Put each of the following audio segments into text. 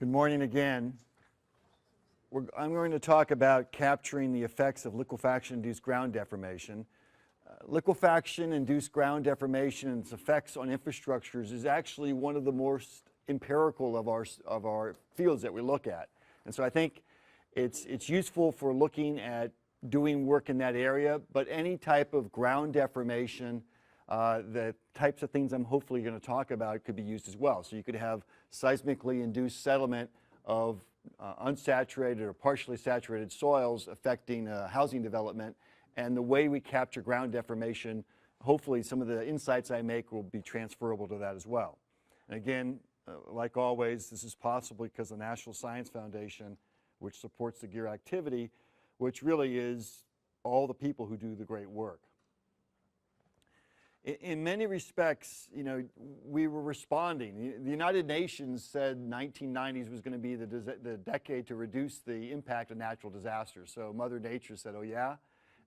Good morning again. I'm going to talk about capturing the effects of liquefaction-induced ground deformation. Liquefaction-induced ground deformation and its effects on infrastructures is actually one of the most empirical of our fields that we look at. And so I think it's useful for looking at doing work in that area, but any type of ground deformation, the types of things I'm hopefully going to talk about could be used as well. So you could have seismically induced settlement of unsaturated or partially saturated soils affecting housing development, and the way we capture ground deformation, hopefully some of the insights I make will be transferable to that as well. And again, like always, this is possible because the National Science Foundation, which supports the GEER activity, which really is all the people who do the great work. In many respects, you know, we were responding. The United Nations said 1990s was going to be the decade to reduce the impact of natural disasters. So Mother Nature said, oh yeah?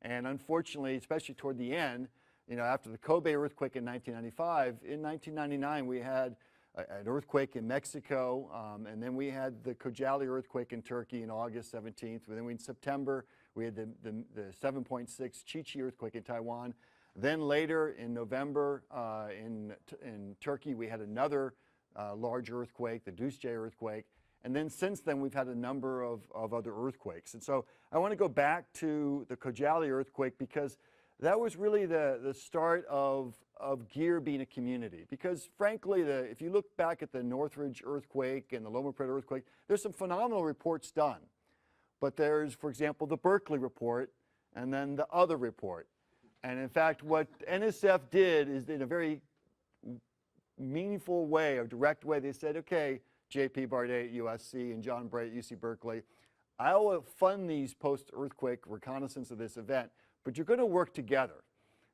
And unfortunately, especially toward the end, you know, after the Kobe earthquake in 1995, in 1999 we had an earthquake in Mexico, and then we had the Kocaeli earthquake in Turkey in August 17th. And then in September, we had the 7.6 Chichi earthquake in Taiwan. Then later in November in Turkey, we had another large earthquake, the Düzce earthquake. And then since then, we've had a number of other earthquakes. And so I want to go back to the Kocaeli earthquake because that was really the start of GEER being a community. Because frankly, if you look back at the Northridge earthquake and the Loma Prieta earthquake, there's some phenomenal reports done. But there's, for example, the Berkeley report and then the other report. And in fact, what NSF did is in a very meaningful way, or direct way, they said, okay, J.P. Bardet at USC and John Bray at UC Berkeley, I will fund these post-earthquake reconnaissance of this event, but you're going to work together.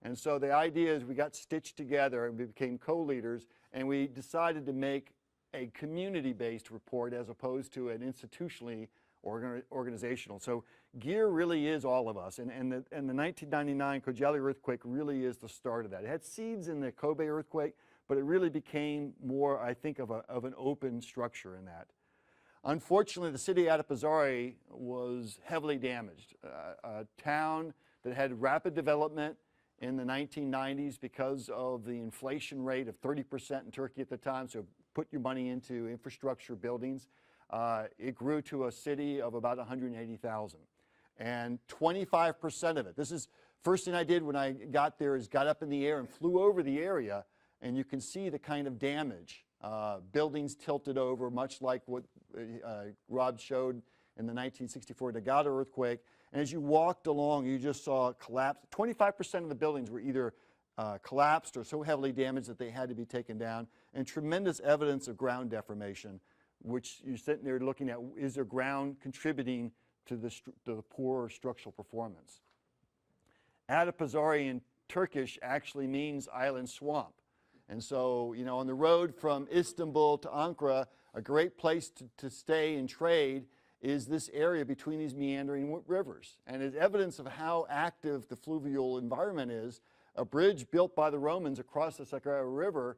And so the idea is we got stitched together and we became co-leaders, and we decided to make a community-based report as opposed to an institutionally organizational. So GEER really is all of us, and the 1999 Kocaeli earthquake really is the start of that. It had seeds in the Kobe earthquake, but it really became more, I think, of an open structure in that. Unfortunately, the city of Adapazari was heavily damaged. A town that had rapid development in the 1990s because of the inflation rate of 30% in Turkey at the time, so put your money into infrastructure buildings. It grew to a city of about 180,000. And 25% of it, this is first thing I did when I got there, is got up in the air and flew over the area, and you can see the kind of damage. Buildings tilted over, much like what Rob showed in the 1964 Nagata earthquake. And as you walked along, you just saw collapse. 25% of the buildings were either collapsed or so heavily damaged that they had to be taken down, and tremendous evidence of ground deformation, which you're sitting there looking at, is there ground contributing to the poor structural performance? Adapazari in Turkish actually means island swamp. And so, you know, on the road from Istanbul to Ankara, a great place to stay and trade is this area between these meandering rivers. And as evidence of how active the fluvial environment is, a bridge built by the Romans across the Sakarya River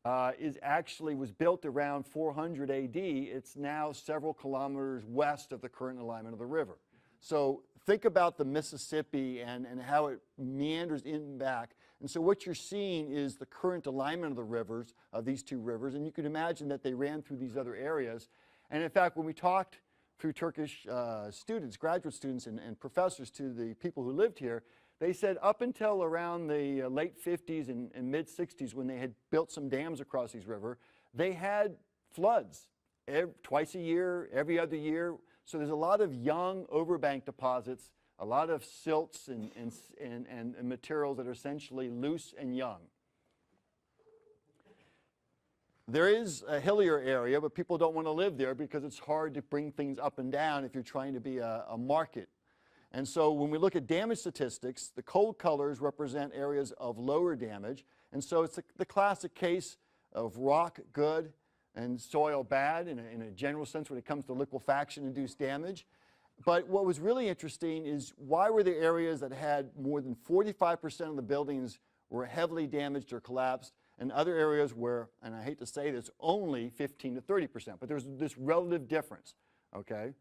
was built around 400 AD. It's now several kilometers west of the current alignment of the river. So think about the Mississippi and how it meanders in and back. And so what you're seeing is the current alignment of the rivers, of these two rivers, and you can imagine that they ran through these other areas. And in fact, when we talked through Turkish students, graduate students and professors to the people who lived here, they said up until around the late 50s and mid-60s, when they had built some dams across these rivers, they had floods twice a year, every other year. So there's a lot of young overbank deposits, a lot of silts and materials that are essentially loose and young. There is a hillier area, but people don't want to live there because it's hard to bring things up and down if you're trying to be a market. And so when we look at damage statistics, the cold colors represent areas of lower damage. And so it's the classic case of rock good and soil bad in a general sense when it comes to liquefaction-induced damage. But what was really interesting is why were there areas that had more than 45% of the buildings were heavily damaged or collapsed, and other areas where, and I hate to say this, only 15 to 30%, but there's this relative difference, okay?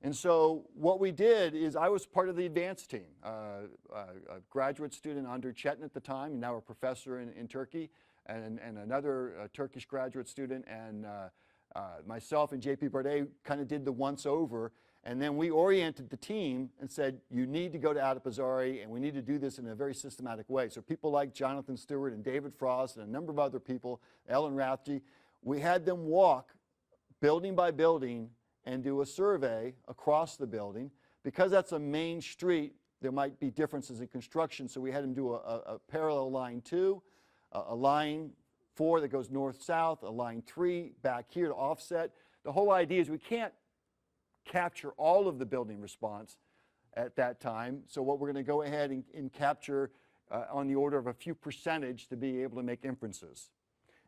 And so what we did is I was part of the advanced team, a graduate student under Chetan at the time, and now a professor in Turkey, and another Turkish graduate student, and myself and JP Bray kind of did the once over, and then we oriented the team and said, you need to go to Adipazari, and we need to do this in a very systematic way. So people like Jonathan Stewart and David Frost and a number of other people, Ellen Rathje, we had them walk building by building and do a survey across the building. Because that's a main street, there might be differences in construction, so we had them do a parallel line 2, a line 4 that goes north-south, a line 3 back here to offset. The whole idea is we can't capture all of the building response at that time, so what we're going to go ahead and capture on the order of a few percentage to be able to make inferences.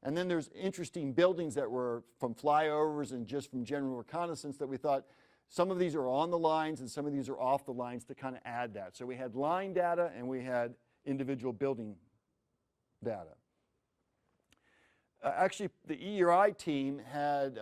And then there's interesting buildings that were from flyovers and just from general reconnaissance that we thought some of these are on the lines and some of these are off the lines to kind of add that. So we had line data and we had individual building data. Actually, the ERI team had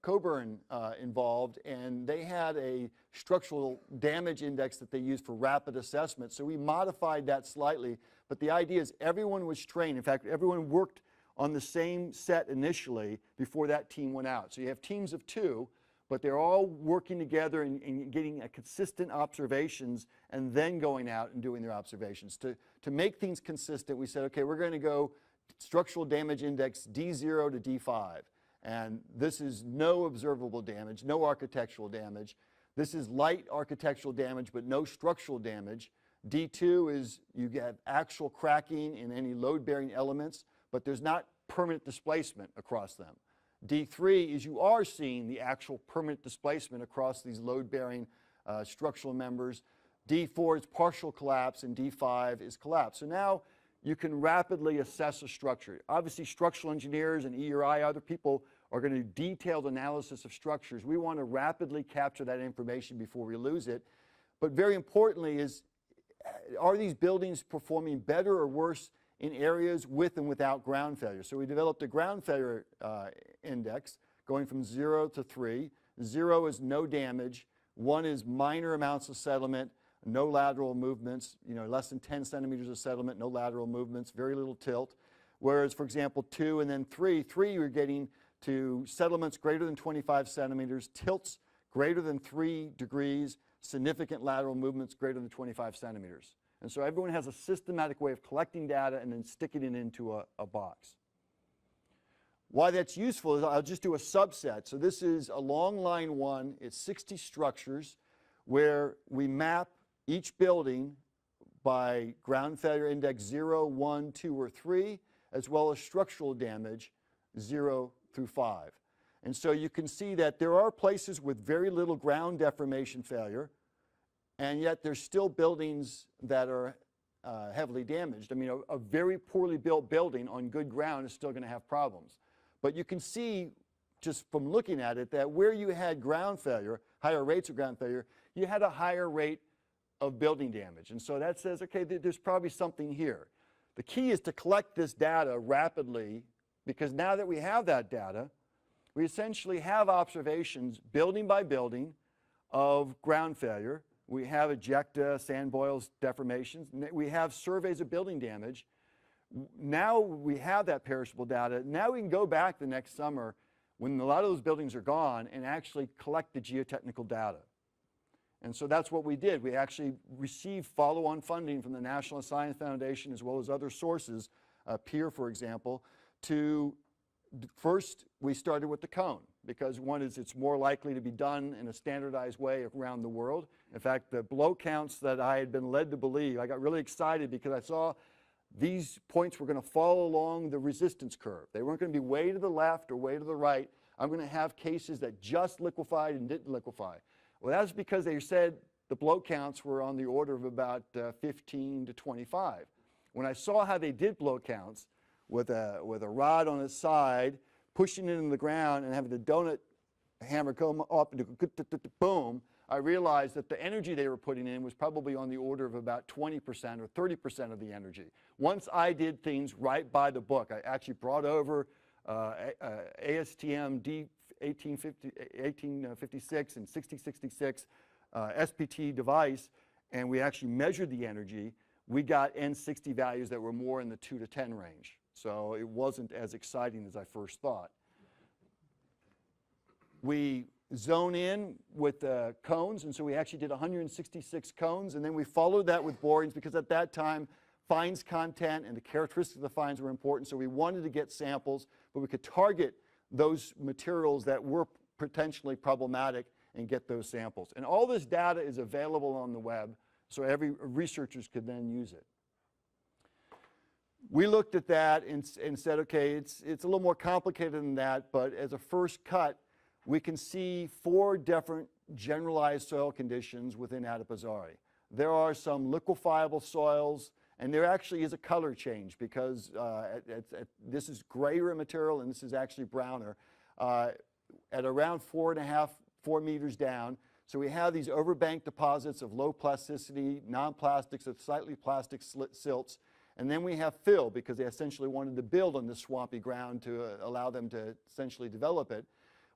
Coburn involved, and they had a structural damage index that they used for rapid assessment. So we modified that slightly, but the idea is everyone was trained. In fact, everyone worked on the same set initially before that team went out. So you have teams of 2, but they're all working together and getting a consistent observations and then going out and doing their observations. To make things consistent, we said, okay, we're going to go structural damage index D0 to D5. And this is no observable damage, no architectural damage. This is light architectural damage, but no structural damage. D2 is you get actual cracking in any load-bearing elements, but there's not permanent displacement across them. D3 is you are seeing the actual permanent displacement across these load-bearing structural members. D4 is partial collapse, and D5 is collapse. So now you can rapidly assess a structure. Obviously, structural engineers and ERI, other people are going to do detailed analysis of structures. We want to rapidly capture that information before we lose it. But very importantly is, are these buildings performing better or worse in areas with and without ground failure? So we developed a ground failure index going from 0 to 3. 0 is no damage. 1 is minor amounts of settlement, no lateral movements, less than 10 centimeters of settlement, no lateral movements, very little tilt. Whereas, for example, 2 and then 3, you're getting to settlements greater than 25 centimeters, tilts greater than 3 degrees, significant lateral movements greater than 25 centimeters. And so everyone has a systematic way of collecting data and then sticking it into a box. Why that's useful is I'll just do a subset. So this is along line 1. It's 60 structures where we map each building by ground failure index 0, 1, 2, or 3, as well as structural damage 0 through 5. And so you can see that there are places with very little ground deformation failure, and yet there's still buildings that are heavily damaged. I mean, a very poorly built building on good ground is still going to have problems. But you can see, just from looking at it, that where you had ground failure, higher rates of ground failure, you had a higher rate of building damage. And so that says, okay, there's probably something here. The key is to collect this data rapidly, because now that we have that data, we essentially have observations building by building of ground failure. We have ejecta, sand boils, deformations. We have surveys of building damage. Now we have that perishable data. Now we can go back the next summer when a lot of those buildings are gone and actually collect the geotechnical data. And so that's what we did. We actually received follow-on funding from the National Science Foundation as well as other sources, PEER, for example, to first we started with the cone, because one is it's more likely to be done in a standardized way around the world. In fact, the blow counts that I had been led to believe, I got really excited because I saw these points were going to follow along the resistance curve. They weren't going to be way to the left or way to the right. I'm going to have cases that just liquefied and didn't liquefy. Well, that's because they said the blow counts were on the order of about 15 to 25. When I saw how they did blow counts with a rod on its side, pushing it into the ground and having the donut hammer come up and boom, I realized that the energy they were putting in was probably on the order of about 20% or 30% of the energy. Once I did things right by the book, I actually brought over ASTM D1856 and 6066 SPT device, and we actually measured the energy. We got N60 values that were more in the 2 to 10 range. So it wasn't as exciting as I first thought. We zone in with the cones, and so we actually did 166 cones, and then we followed that with borings because at that time fines content and the characteristics of the fines were important, so we wanted to get samples, but we could target those materials that were potentially problematic and get those samples. And all this data is available on the web, so every researchers could then use it. We looked at that and said, okay, it's a little more complicated than that, but as a first cut, we can see 4 different generalized soil conditions within Adipazari. There are some liquefiable soils, and there actually is a color change because this is grayer material and this is actually browner at around 4 meters down. So we have these overbank deposits of low plasticity, non-plastics of slightly plastic silts, and then we have fill because they essentially wanted to build on this swampy ground to allow them to essentially develop it.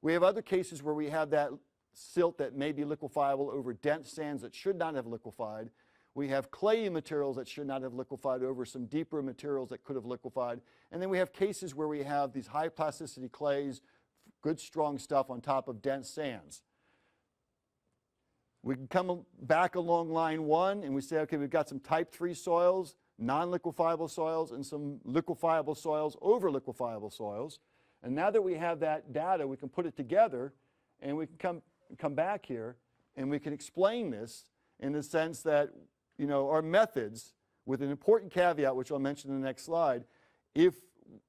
We have other cases where we have that silt that may be liquefiable over dense sands that should not have liquefied. We have clayey materials that should not have liquefied over some deeper materials that could have liquefied. And then we have cases where we have these high plasticity clays, good strong stuff on top of dense sands. We can come back along line 1 and we say, okay, we've got some type 3 soils, non-liquefiable soils, and some liquefiable soils over liquefiable soils. And now that we have that data, we can put it together and we can come back here and we can explain this in the sense that, you know, our methods, with an important caveat, which I'll mention in the next slide, if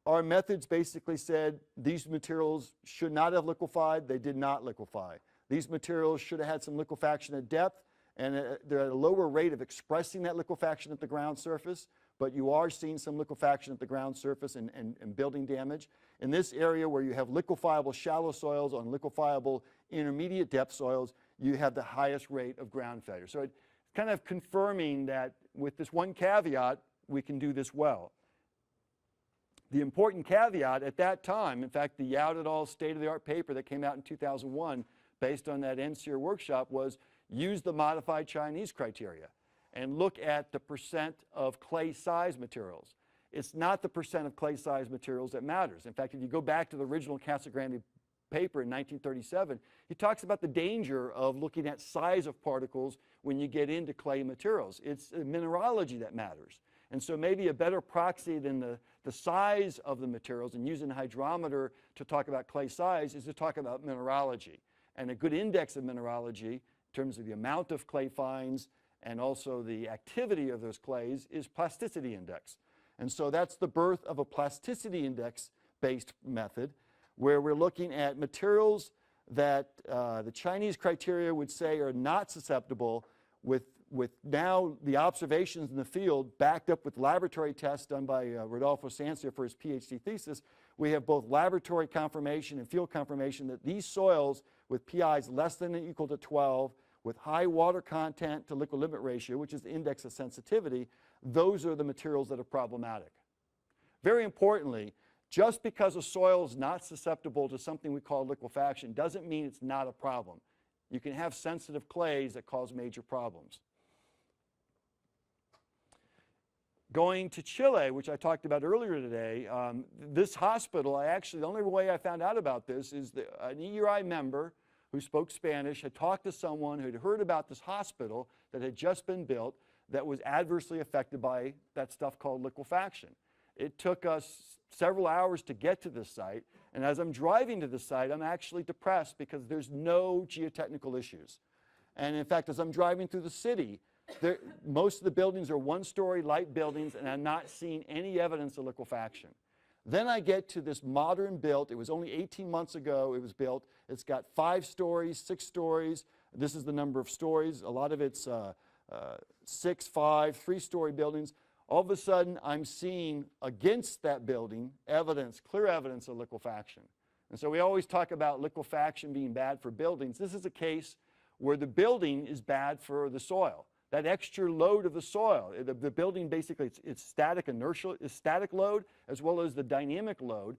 our methods basically said these materials should not have liquefied, they did not liquefy. These materials should have had some liquefaction at depth, and they're at a lower rate of expressing that liquefaction at the ground surface, but you are seeing some liquefaction at the ground surface and building damage. In this area where you have liquefiable shallow soils on liquefiable intermediate depth soils, you have the highest rate of ground failure. So it's kind of confirming that with this one caveat, we can do this well. The important caveat at that time, in fact, the Yao et al. State-of-the-art paper that came out in 2001 based on that NCEER workshop was use the modified Chinese criteria and look at the percent of clay size materials. It's not the percent of clay size materials that matters. In fact, if you go back to the original Casagrande paper in 1937, he talks about the danger of looking at size of particles when you get into clay materials. It's mineralogy that matters. And so maybe a better proxy than the size of the materials and using a hydrometer to talk about clay size is to talk about mineralogy. And a good index of mineralogy in terms of the amount of clay fines and also the activity of those clays is plasticity index. And so that's the birth of a plasticity index based method where we're looking at materials that the Chinese criteria would say are not susceptible with now the observations in the field backed up with laboratory tests done by Rodolfo Sancia for his PhD thesis. We have both laboratory confirmation and field confirmation that these soils with PIs less than or equal to 12 with high water content to liquid limit ratio, which is the index of sensitivity, those are the materials that are problematic. Very importantly, just because a soil is not susceptible to something we call liquefaction doesn't mean it's not a problem. You can have sensitive clays that cause major problems. Going to Chile, which I talked about earlier today, this hospital, the only way I found out about this is an EURI member who spoke Spanish had talked to someone who had heard about this hospital that had just been built that was adversely affected by that stuff called liquefaction. It took us several hours to get to this site, and as I'm driving to the site, I'm actually depressed because there's no geotechnical issues. And in fact, as I'm driving through the city, most of the buildings are one-story light buildings, and I'm not seeing any evidence of liquefaction. Then I get to this modern built, it was only 18 months ago it was built. It's got 5 stories, 6 stories. This is the number of stories. A lot of it's 6, 5, 3-story buildings. All of a sudden, I'm seeing against that building evidence, clear evidence of liquefaction. And so we always talk about liquefaction being bad for buildings. This is a case where the building is bad for the soil. That extra load of the soil, the building basically, it's static inertial, it's static load as well as the dynamic load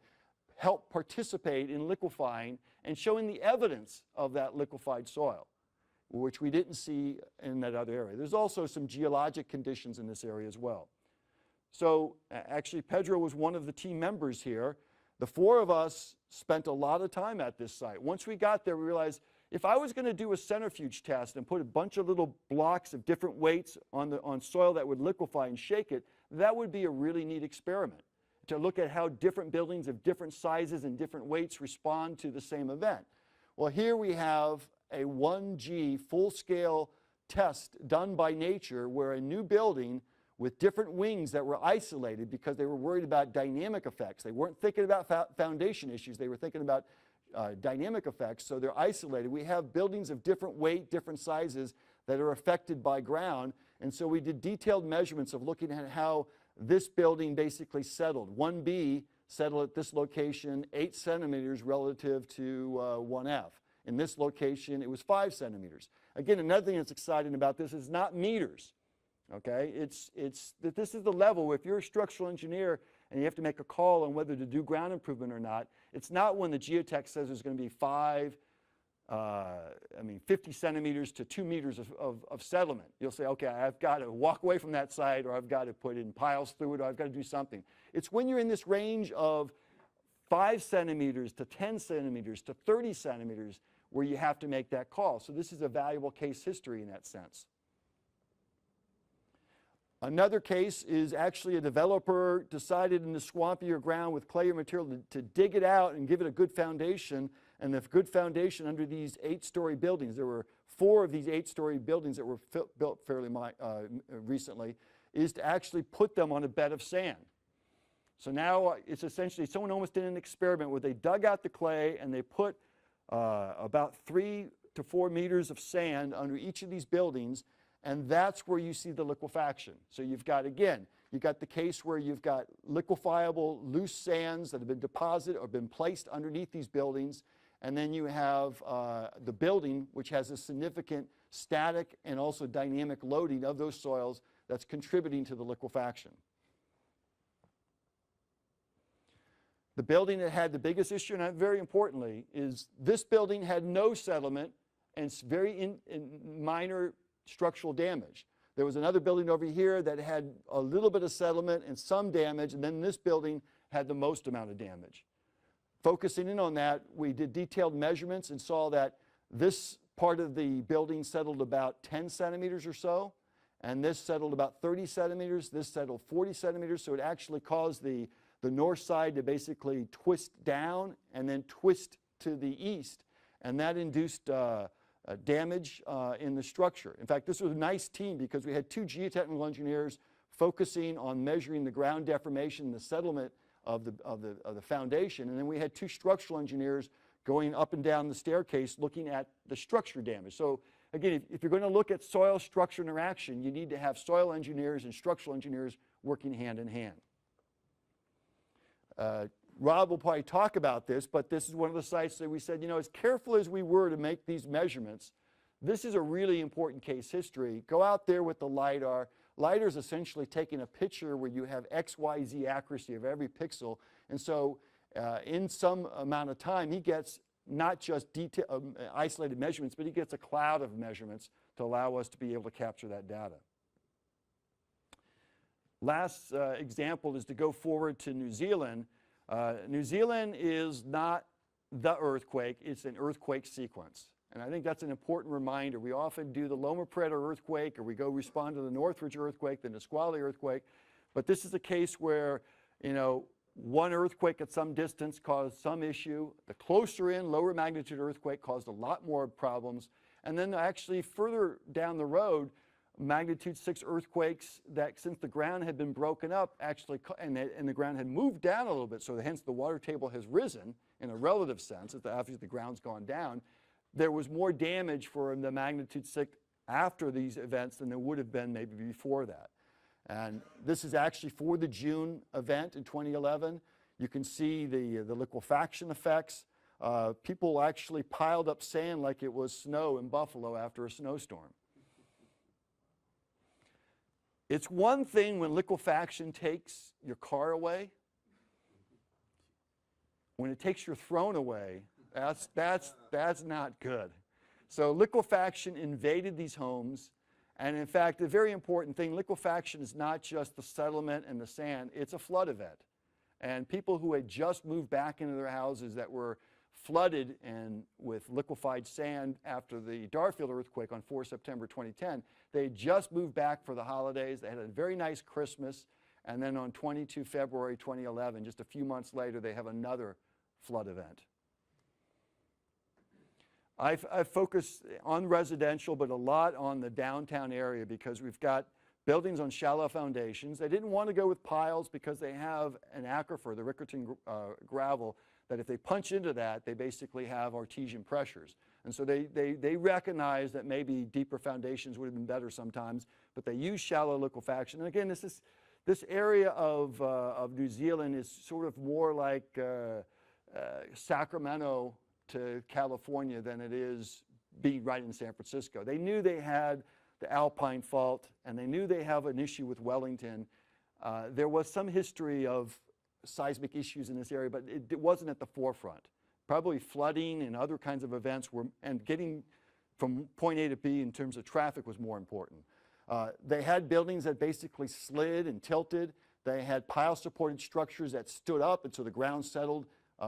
help participate in liquefying and showing the evidence of that liquefied soil, which we didn't see in that other area. There's also some geologic conditions in this area as well. So actually Pedro was one of the team members here. The four of us spent a lot of time at this site. Once we got there, we realized if I was going to do a centrifuge test and put a bunch of little blocks of different weights on soil that would liquefy and shake it, that would be a really neat experiment to look at how different buildings of different sizes and different weights respond to the same event. Well, here we have a 1G full-scale test done by nature where a new building with different wings that were isolated because they were worried about dynamic effects. They weren't thinking about foundation issues. They were thinking about dynamic effects, so they're isolated. We have buildings of different weight, different sizes that are affected by ground, and so we did detailed measurements of looking at how this building basically settled. 1B settled at this location 8 centimeters relative to 1F. In this location, it was 5 centimeters. Again, another thing that's exciting about this is not meters. Okay, it's that this is the level. If you're a structural engineer and you have to make a call on whether to do ground improvement or not, it's not when the geotech says there's going to be 50 centimeters to 2 meters of settlement. You'll say, okay, I've got to walk away from that site, or I've got to put in piles through it, or I've got to do something. It's when you're in this range of 5 centimeters to 10 centimeters to 30 centimeters where you have to make that call. So this is a valuable case history in that sense. Another case is actually a developer decided in the swampier ground with clayer material to dig it out and give it a good foundation. And the good foundation under these 8-story buildings, there were 4 of these 8-story buildings that were built fairly recently, is to actually put them on a bed of sand. So now it's essentially, someone almost did an experiment where they dug out the clay and they put about 3 to 4 meters of sand under each of these buildings, and that's where you see the liquefaction. So you've got, again, you've got the case where you've got liquefiable loose sands that have been deposited or been placed underneath these buildings, and then you have the building, which has a significant static and also dynamic loading of those soils that's contributing to the liquefaction. The building that had the biggest issue, and very importantly, is this building had no settlement and very minor structural damage. There was another building over here that had a little bit of settlement and some damage, and then this building had the most amount of damage. Focusing in on that, we did detailed measurements and saw that this part of the building settled about 10 centimeters or so, and this settled about 30 centimeters, this settled 40 centimeters, so it actually caused the north side to basically twist down and then twist to the east, and that induced damage in the structure. In fact, this was a nice team because we had 2 geotechnical engineers focusing on measuring the ground deformation, the settlement of the foundation, and then we had 2 structural engineers going up and down the staircase looking at the structure damage. So again, if you're going to look at soil-structure interaction, you need to have soil engineers and structural engineers working hand in hand. Rob will probably talk about this, but this is one of the sites that we said, you know, as careful as we were to make these measurements, this is a really important case history. Go out there with the LiDAR. LiDAR is essentially taking a picture where you have X, Y, Z accuracy of every pixel. And so in some amount of time, he gets not just isolated measurements, but he gets a cloud of measurements to allow us to be able to capture that data. Last example is to go forward to New Zealand. New Zealand is not the earthquake, it's an earthquake sequence. And I think that's an important reminder. We often do the Loma Prieta earthquake, or we go respond to the Northridge earthquake, the Nisqually earthquake. But this is a case where, you know, one earthquake at some distance caused some issue. The closer in, lower magnitude earthquake caused a lot more problems. And then actually further down the road, magnitude 6 earthquakes that, since the ground had been broken up, actually, and the ground had moved down a little bit, so hence the water table has risen in a relative sense, as obviously the ground's gone down. There was more damage for the magnitude 6 after these events than there would have been maybe before that. And this is actually for the June event in 2011. You can see the liquefaction effects. People actually piled up sand like it was snow in Buffalo after a snowstorm. It's one thing when liquefaction takes your car away. When it takes your throne away, that's not good. So liquefaction invaded these homes. And in fact, the very important thing, liquefaction is not just the settlement and the sand, it's a flood event. And people who had just moved back into their houses that were flooded and with liquefied sand after the Darfield earthquake on 4 September 2010, they had just moved back for the holidays. They had a very nice Christmas. And then on 22 February 2011, just a few months later, they have another flood event. I've focused on residential, but a lot on the downtown area because we've got buildings on shallow foundations. They didn't want to go with piles because they have an aquifer, the Rickerton gravel, that if they punch into that, they basically have artesian pressures. And so they recognize that maybe deeper foundations would have been better sometimes, but they use shallow liquefaction. And again, this area of New Zealand is sort of more like Sacramento to California than it is being right in San Francisco. They knew they had the Alpine Fault, and they knew they have an issue with Wellington. There was some history of seismic issues in this area, but it wasn't at the forefront. Probably flooding and other kinds of events were, and getting from point A to B in terms of traffic was more important. They had buildings that basically slid and tilted. They had pile-supported structures that stood up, and so the ground settled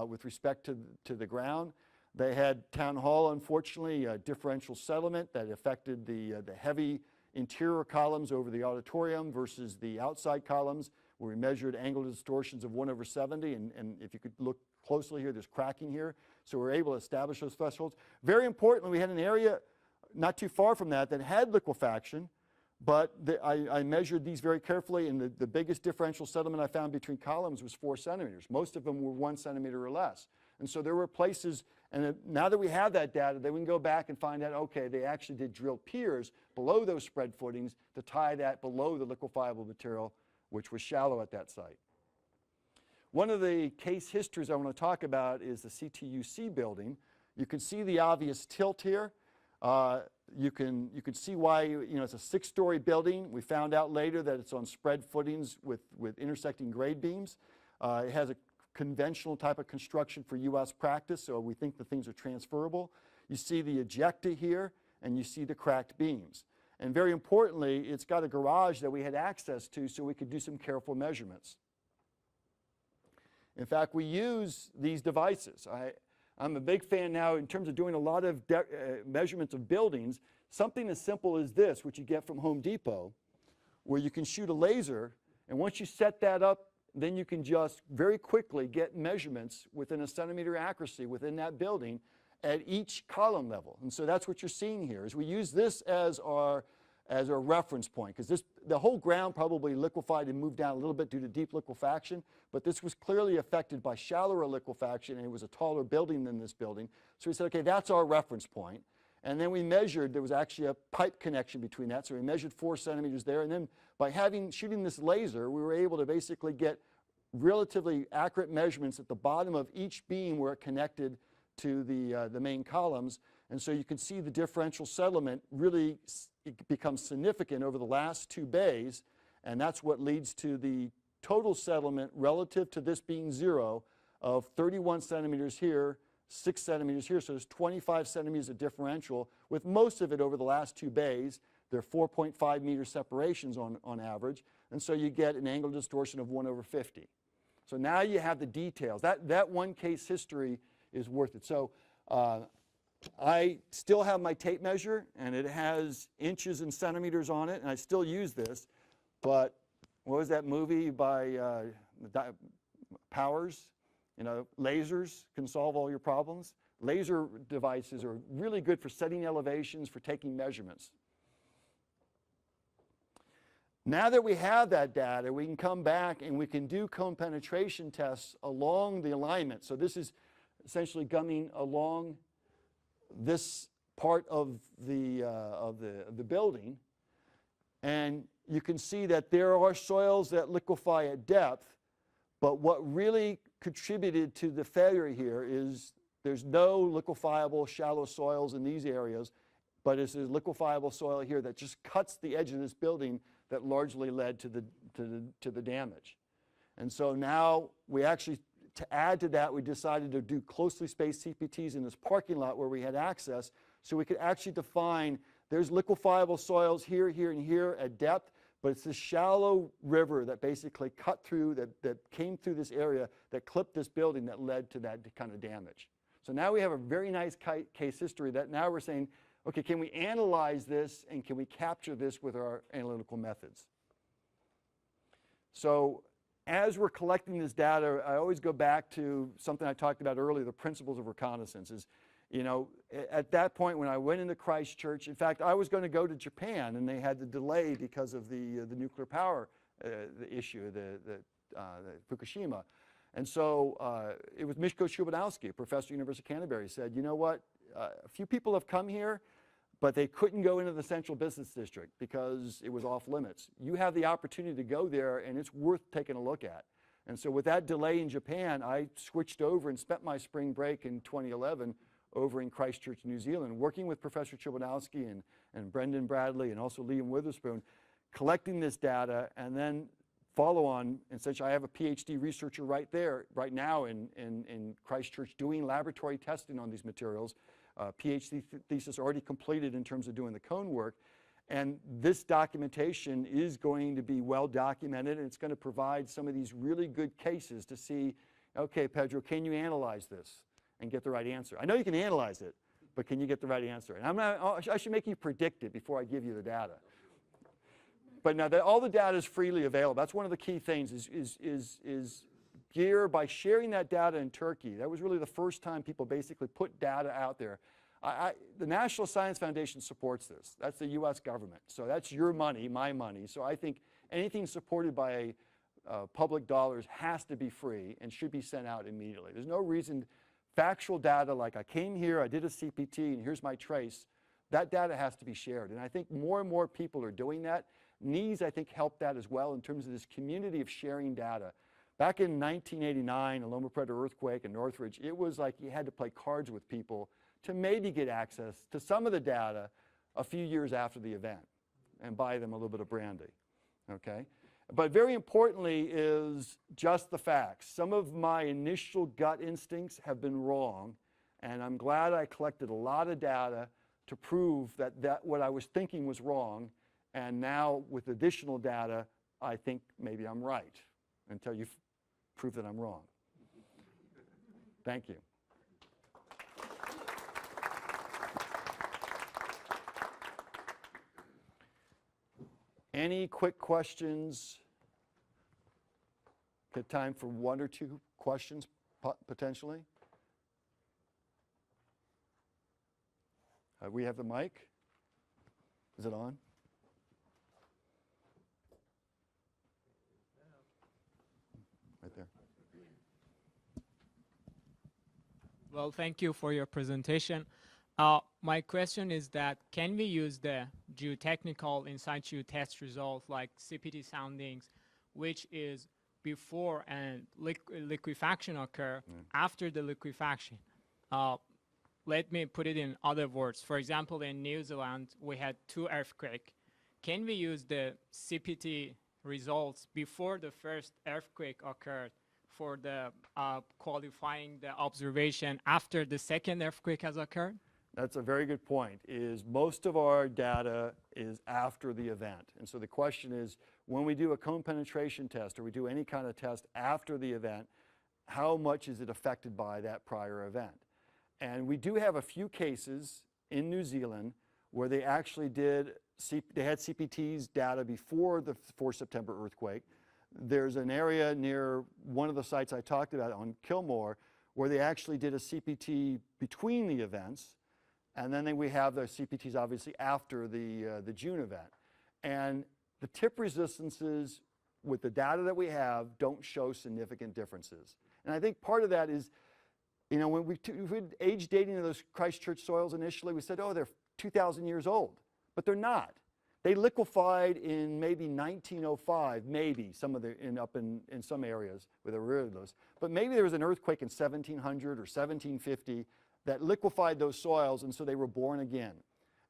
with respect to the ground. They had Town Hall, unfortunately, a differential settlement that affected the heavy interior columns over the auditorium versus the outside columns, where we measured angle distortions of 1/70, and if you could look closely here, there's cracking here. So we're able to establish those thresholds. Very importantly, we had an area not too far from that had liquefaction, but I measured these very carefully, and the biggest differential settlement I found between columns was 4 centimeters. Most of them were 1 centimeter or less. And so there were places, and now that we have that data, then we can go back and find out, okay, they actually did drill piers below those spread footings to tie that below the liquefiable material, which was shallow at that site. One of the case histories I want to talk about is the CTUC building. You can see the obvious tilt here. You can see why, it's a 6-story building. We found out later that it's on spread footings with intersecting grade beams. It has a conventional type of construction for U.S. practice, so we think the things are transferable. You see the ejecta here, and you see the cracked beams. And very importantly, it's got a garage that we had access to so we could do some careful measurements. In fact, we use these devices. I'm a big fan now in terms of doing a lot of measurements of buildings. Something as simple as this, which you get from Home Depot, where you can shoot a laser, and once you set that up, then you can just very quickly get measurements within a centimeter accuracy within that building at each column level. And so that's what you're seeing here, is we use this as our reference point, because the whole ground probably liquefied and moved down a little bit due to deep liquefaction, but this was clearly affected by shallower liquefaction, and it was a taller building than this building. So we said, okay, that's our reference point. And then we measured, there was actually a pipe connection between that, so we measured 4 centimeters there, and then by shooting this laser, we were able to basically get relatively accurate measurements at the bottom of each beam where it connected to the main columns. And so you can see the differential settlement really becomes significant over the last 2 bays, and that's what leads to the total settlement relative to this being 0 of 31 centimeters here, 6 centimeters here, so there's 25 centimeters of differential, with most of it over the last 2 bays. They're 4.5 meter separations on average, and so you get an angle distortion of 1/50. So now you have the details. That one case history is worth it. So I still have my tape measure, and it has inches and centimeters on it, and I still use this, but what was that movie by Powers? Lasers can solve all your problems. Laser devices are really good for setting elevations, for taking measurements. Now that we have that data, we can come back and we can do cone penetration tests along the alignment. So this is essentially gumming along this part of the building, and you can see that there are soils that liquefy at depth, but what really contributed to the failure here is there's no liquefiable shallow soils in these areas, but it's a liquefiable soil here that just cuts the edge of this building that largely led to the damage. And so now we actually, to add to that, we decided to do closely spaced CPTs in this parking lot where we had access, so we could actually define there's liquefiable soils here, here, and here at depth, but it's this shallow river that basically cut through, that came through this area, that clipped this building that led to that kind of damage. So now we have a very nice case history that now we're saying, okay, can we analyze this and can we capture this with our analytical methods? So as we're collecting this data, I always go back to something I talked about earlier, the principles of reconnaissance. You know, at that point when I went into Christchurch, in fact, I was going to go to Japan, and they had the delay because of the nuclear power the issue, the Fukushima. And so it was Michko Szymanowski, a professor at the University of Canterbury, said, you know what, a few people have come here, but they couldn't go into the central business district because it was off limits. You have the opportunity to go there, and it's worth taking a look at. And so with that delay in Japan, I switched over and spent my spring break in 2011 over in Christchurch, New Zealand, working with Professor Szymanowski and Brendan Bradley and also Liam Witherspoon, collecting this data, and then follow on, and since I have a PhD researcher right there, right now in Christchurch doing laboratory testing on these materials, PhD thesis already completed in terms of doing the cone work, and this documentation is going to be well documented, and it's going to provide some of these really good cases to see, okay, Pedro, can you analyze this and get the right answer? I know you can analyze it, but can you get the right answer? And I should make you predict it before I give you the data. But now that all the data is freely available, that's one of the key things is GEER, by sharing that data in Turkey, that was really the first time people basically put data out there. The National Science Foundation supports this. That's the US government. So that's your money, my money. So I think anything supported by public dollars has to be free and should be sent out immediately. There's no reason, factual data like I came here, I did a CPT, and here's my trace, that data has to be shared. And I think more and more people are doing that. NEES, I think, helped that as well in terms of this community of sharing data. Back in 1989, the Loma Prieta earthquake in Northridge, it was like you had to play cards with people to maybe get access to some of the data a few years after the event and buy them a little bit of brandy, okay? But very importantly is just the facts. Some of my initial gut instincts have been wrong, and I'm glad I collected a lot of data to prove that what I was thinking was wrong, and now with additional data, I think maybe I'm right until you prove that I'm wrong. Thank you. Any quick questions? Got time for one or two questions, potentially? We have the mic. Is it on? Right there. Well, thank you for your presentation. My question is that can we use the geotechnical in situ test results like CPT soundings, which is before and liquefaction occur, after the liquefaction? Let me put it in other words. For example, in New Zealand, we had 2 earthquakes. Can we use the CPT results before the first earthquake occurred for the qualifying the observation after the second earthquake has occurred? That's a very good point, is most of our data is after the event. And so the question is, when we do a cone penetration test or we do any kind of test after the event, how much is it affected by that prior event? And we do have a few cases in New Zealand where they actually they had CPT's data before the 4 September earthquake. There's an area near one of the sites I talked about on Kilmore where they actually did a CPT between the events, and then we have the CPTs obviously after the June event. And the tip resistances with the data that we have don't show significant differences. And I think part of that is, you know, when we did age dating of those Christchurch soils initially, we said, oh, they're 2,000 years old, but they're not. They liquefied in maybe 1905, maybe some of up in some areas where there were those. But maybe there was an earthquake in 1700 or 1750 that liquefied those soils, and so they were born again.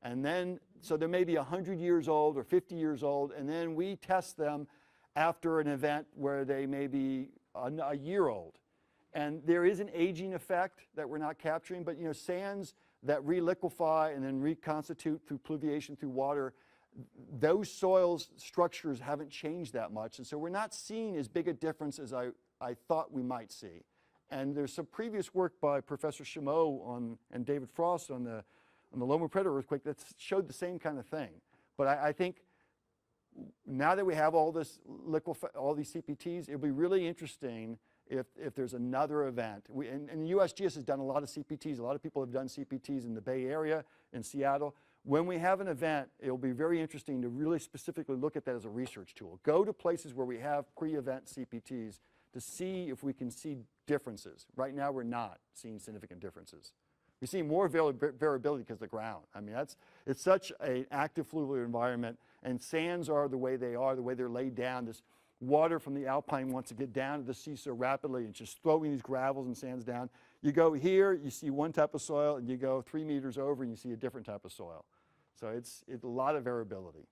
And then, so they may be 100 years old or 50 years old, and then we test them after an event where they may be a year old. And there is an aging effect that we're not capturing, but sands that reliquefy and then reconstitute through pluviation through water, those soils structures haven't changed that much. And so we're not seeing as big a difference as I thought we might see. And there's some previous work by Professor Chameau and David Frost on the Loma Prieta earthquake that showed the same kind of thing. But I think now that we have all these CPTs, it'll be really interesting if there's another event. And USGS has done a lot of CPTs. A lot of people have done CPTs in the Bay Area, in Seattle. When we have an event, it'll be very interesting to really specifically look at that as a research tool. Go to places where we have pre-event CPTs to see if we can see differences. Right now, we're not seeing significant differences. We see more variability because of the ground. I mean, it's such an active fluvial environment, and sands are the way they're laid down. This water from the alpine wants to get down to the sea so rapidly, and just throwing these gravels and sands down. You go here, you see one type of soil, and you go 3 meters over, and you see a different type of soil. So it's a lot of variability.